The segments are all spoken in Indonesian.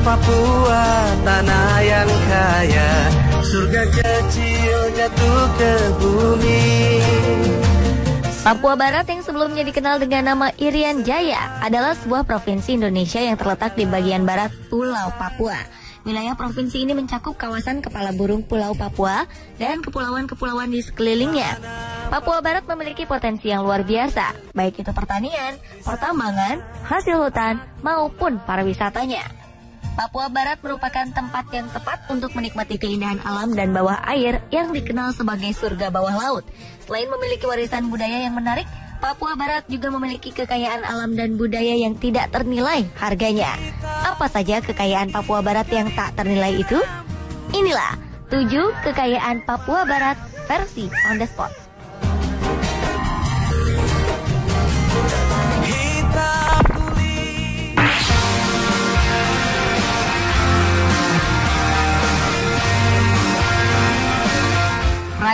Papua, tanah yang kaya, surga kecil jatuh ke bumi. Papua Barat yang sebelumnya dikenal dengan nama Irian Jaya adalah sebuah provinsi Indonesia yang terletak di bagian barat Pulau Papua. Wilayah provinsi ini mencakup kawasan kepala burung Pulau Papua dan kepulauan-kepulauan di sekelilingnya. Papua Barat memiliki potensi yang luar biasa, baik itu pertanian, pertambangan, hasil hutan, maupun pariwisatanya. Papua Barat merupakan tempat yang tepat untuk menikmati keindahan alam dan bawah air yang dikenal sebagai surga bawah laut. Selain memiliki warisan budaya yang menarik, Papua Barat juga memiliki kekayaan alam dan budaya yang tidak ternilai harganya. Apa saja kekayaan Papua Barat yang tak ternilai itu? Inilah 7 kekayaan Papua Barat versi on the spot.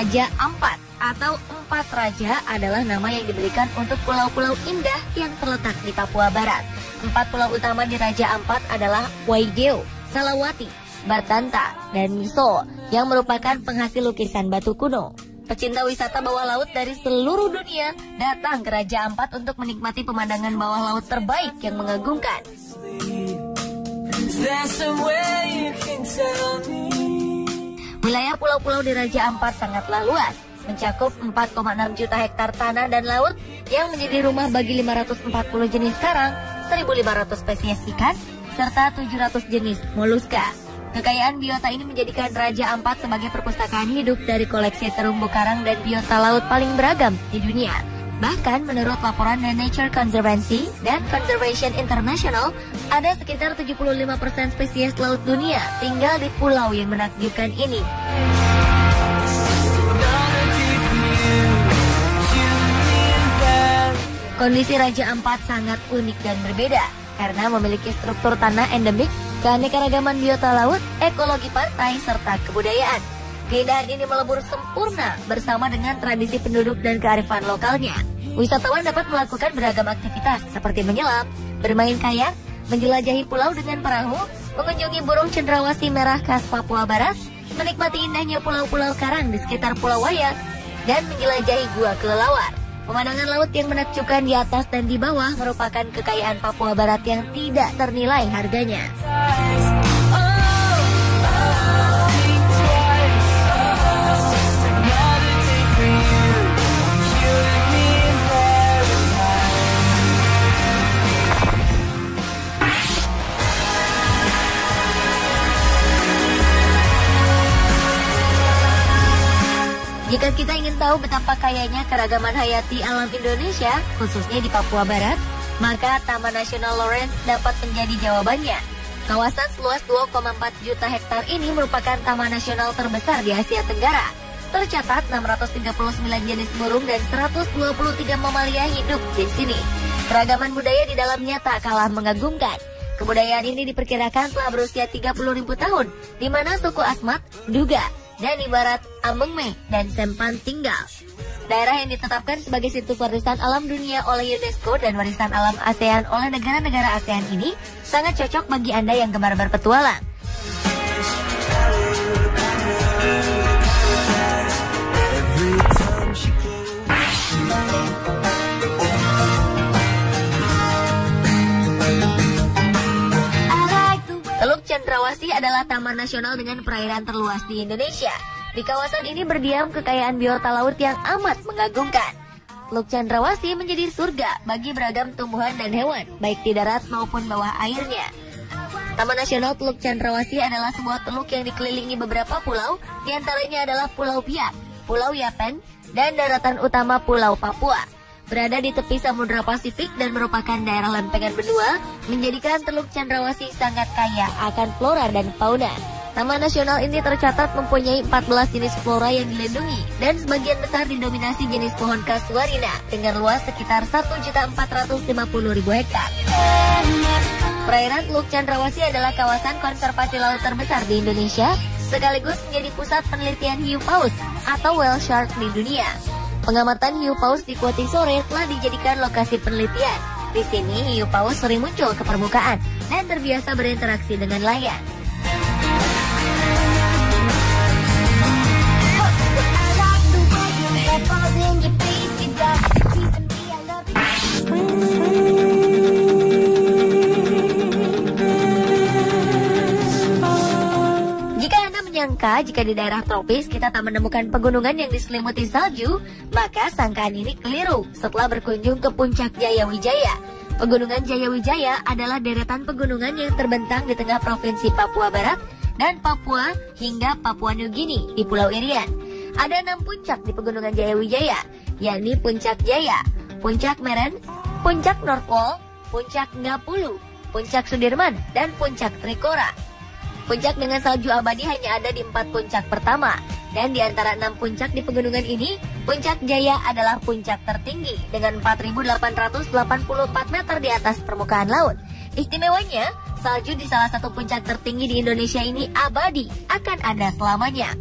Raja Ampat atau Empat Raja adalah nama yang diberikan untuk pulau-pulau indah yang terletak di Papua Barat. 4 pulau utama di Raja Ampat adalah Waigeo, Salawati, Bartanta, dan Miso yang merupakan penghasil lukisan batu kuno. Pecinta wisata bawah laut dari seluruh dunia datang ke Raja Ampat untuk menikmati pemandangan bawah laut terbaik yang mengagumkan. Wilayah pulau-pulau di Raja Ampat sangatlah luas, mencakup 4,6 juta hektar tanah dan laut yang menjadi rumah bagi 540 jenis karang, 1.500 spesies ikan, serta 700 jenis moluska. Kekayaan biota ini menjadikan Raja Ampat sebagai perpustakaan hidup dari koleksi terumbu karang dan biota laut paling beragam di dunia. Bahkan menurut laporan The Nature Conservancy dan Conservation International, ada sekitar 75% spesies laut dunia tinggal di pulau yang menakjubkan ini. Kondisi Raja Ampat sangat unik dan berbeda karena memiliki struktur tanah endemik, keanekaragaman biota laut, ekologi pantai, serta kebudayaan. Keindahan ini melebur sempurna bersama dengan tradisi penduduk dan kearifan lokalnya. Wisatawan dapat melakukan beragam aktivitas seperti menyelam, bermain kayak, menjelajahi pulau dengan perahu, mengunjungi burung cendrawasih merah khas Papua Barat, menikmati indahnya pulau-pulau karang di sekitar Pulau Wayak, dan menjelajahi gua kelelawar. Pemandangan laut yang menakjubkan di atas dan di bawah merupakan kekayaan Papua Barat yang tidak ternilai harganya. Jika kita ingin tahu betapa kayanya keragaman hayati alam Indonesia, khususnya di Papua Barat, maka Taman Nasional Lawrence dapat menjadi jawabannya. Kawasan seluas 2,4 juta hektar ini merupakan taman nasional terbesar di Asia Tenggara. Tercatat 639 jenis burung dan 123 mamalia hidup di sini. Keragaman budaya di dalamnya tak kalah mengagumkan. Kebudayaan ini diperkirakan telah berusia 30.000 tahun, di mana suku Asmat, Duga, dan ibarat Amengme dan Sempan tinggal. Daerah yang ditetapkan sebagai situs warisan alam dunia oleh UNESCO dan warisan alam ASEAN oleh negara-negara ASEAN ini sangat cocok bagi Anda yang gemar berpetualang. Teluk Cendrawasih adalah taman nasional dengan perairan terluas di Indonesia. Di kawasan ini berdiam kekayaan biota laut yang amat mengagumkan. Teluk Cendrawasih menjadi surga bagi beragam tumbuhan dan hewan, baik di darat maupun bawah airnya. Taman Nasional Teluk Cendrawasih adalah sebuah teluk yang dikelilingi beberapa pulau, diantaranya adalah Pulau Biak, Pulau Yapen, dan daratan utama Pulau Papua. Berada di tepi Samudra Pasifik dan merupakan daerah lempengan benua, menjadikan Teluk Cendrawasih sangat kaya akan flora dan fauna. Taman nasional ini tercatat mempunyai 14 jenis flora yang dilindungi dan sebagian besar didominasi jenis pohon kasuarina dengan luas sekitar 1.450.000 hektar. Perairan Teluk Cendrawasih adalah kawasan konservasi laut terbesar di Indonesia, sekaligus menjadi pusat penelitian hiu paus atau whale shark di dunia. Pengamatan hiu paus di Kuatisore telah dijadikan lokasi penelitian. Di sini hiu paus sering muncul ke permukaan dan terbiasa berinteraksi dengan layar. Jika di daerah tropis kita tak menemukan pegunungan yang diselimuti salju, maka sangkaan ini keliru setelah berkunjung ke Puncak Jayawijaya. Pegunungan Jayawijaya adalah deretan pegunungan yang terbentang di tengah Provinsi Papua Barat dan Papua hingga Papua Nugini di Pulau Irian. Ada 6 puncak di Pegunungan Jayawijaya, yakni Puncak Jaya, Puncak Meren, Puncak Northwall, Puncak Ngapulu, Puncak Sudirman, dan Puncak Trikora. Puncak dengan salju abadi hanya ada di 4 puncak pertama, dan di antara 6 puncak di pegunungan ini, Puncak Jaya adalah puncak tertinggi dengan 4.884 meter di atas permukaan laut. Istimewanya, salju di salah satu puncak tertinggi di Indonesia ini abadi, akan ada selamanya.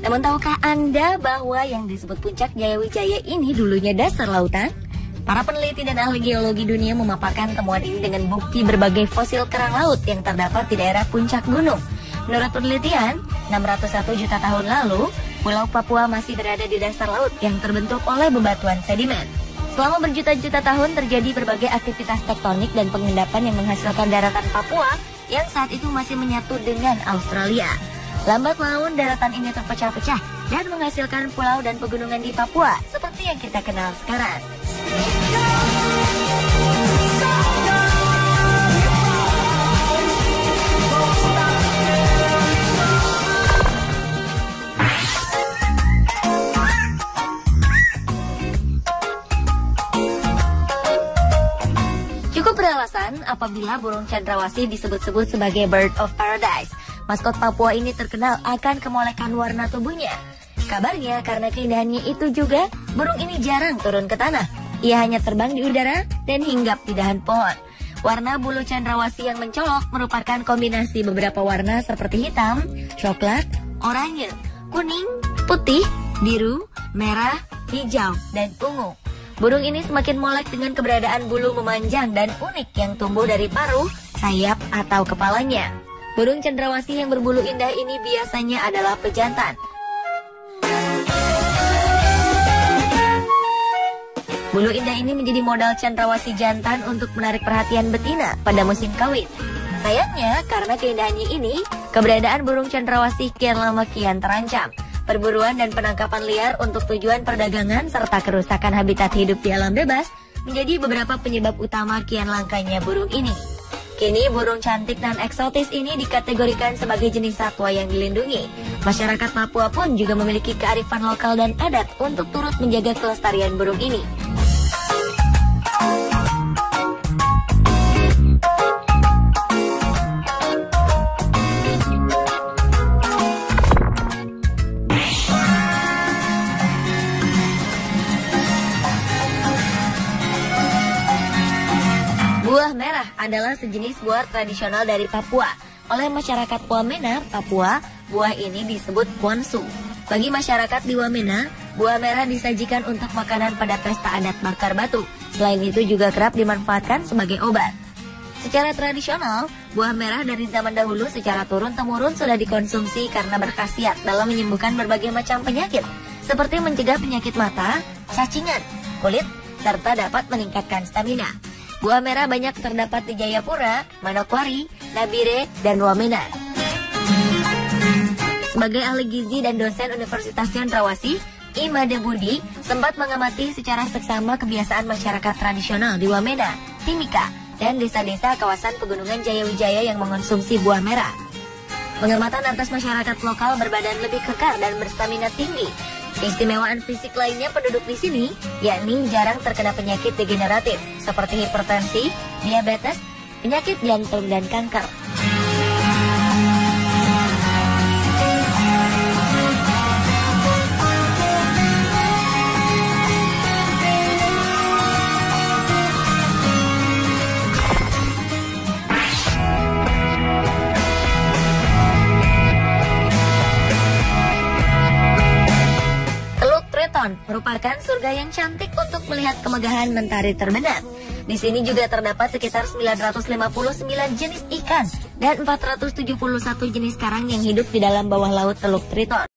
Namun tahukah Anda bahwa yang disebut Puncak Jayawijaya ini dulunya dasar lautan? Para peneliti dan ahli geologi dunia memaparkan temuan ini dengan bukti berbagai fosil kerang laut yang terdapat di daerah puncak gunung. Menurut penelitian, 601 juta tahun lalu, Pulau Papua masih berada di dasar laut yang terbentuk oleh bebatuan sedimen. Selama berjuta-juta tahun terjadi berbagai aktivitas tektonik dan pengendapan yang menghasilkan daratan Papua yang saat itu masih menyatu dengan Australia. Lambat laun daratan ini terpecah-pecah dan menghasilkan pulau dan pegunungan di Papua seperti yang kita kenal sekarang. Cukup beralasan apabila burung cendrawasih disebut-sebut sebagai bird of paradise. Maskot Papua ini terkenal akan kemolekan warna tubuhnya. Kabarnya karena keindahannya itu juga, burung ini jarang turun ke tanah. Ia hanya terbang di udara dan hinggap di dahan pohon. Warna bulu cendrawasih yang mencolok merupakan kombinasi beberapa warna seperti hitam, coklat, oranye, kuning, putih, biru, merah, hijau, dan ungu. Burung ini semakin molek dengan keberadaan bulu memanjang dan unik yang tumbuh dari paruh, sayap, atau kepalanya. Burung cendrawasih yang berbulu indah ini biasanya adalah pejantan. Bulu indah ini menjadi modal cendrawasih jantan untuk menarik perhatian betina pada musim kawin. Sayangnya, karena keindahannya ini, keberadaan burung cendrawasih kian lama kian terancam. Perburuan dan penangkapan liar untuk tujuan perdagangan serta kerusakan habitat hidup di alam bebas menjadi beberapa penyebab utama kian langkanya burung ini. Kini burung cantik dan eksotis ini dikategorikan sebagai jenis satwa yang dilindungi. Masyarakat Papua pun juga memiliki kearifan lokal dan adat untuk turut menjaga kelestarian burung ini. Buah merah adalah sejenis buah tradisional dari Papua. Oleh masyarakat Wamena, Papua, buah ini disebut Kwansu. Bagi masyarakat di Wamena, buah merah disajikan untuk makanan pada pesta adat bakar batu. Selain itu juga kerap dimanfaatkan sebagai obat. Secara tradisional, buah merah dari zaman dahulu secara turun-temurun sudah dikonsumsi karena berkhasiat dalam menyembuhkan berbagai macam penyakit, seperti mencegah penyakit mata, cacingan, kulit, serta dapat meningkatkan stamina. Buah merah banyak terdapat di Jayapura, Manokwari, Nabire, dan Wamena. Sebagai ahli gizi dan dosen Universitas Cendrawasih, Imade Budi sempat mengamati secara seksama kebiasaan masyarakat tradisional di Wamena, Timika, dan desa-desa kawasan Pegunungan Jayawijaya yang mengonsumsi buah merah. Pengamatan atas masyarakat lokal berbadan lebih kekar dan berstamina tinggi. Keistimewaan fisik lainnya penduduk di sini, yakni jarang terkena penyakit degeneratif seperti hipertensi, diabetes, penyakit jantung, dan kanker. Merupakan surga yang cantik untuk melihat kemegahan mentari terbenam. Di sini juga terdapat sekitar 959 jenis ikan dan 471 jenis karang yang hidup di dalam bawah laut Teluk Triton.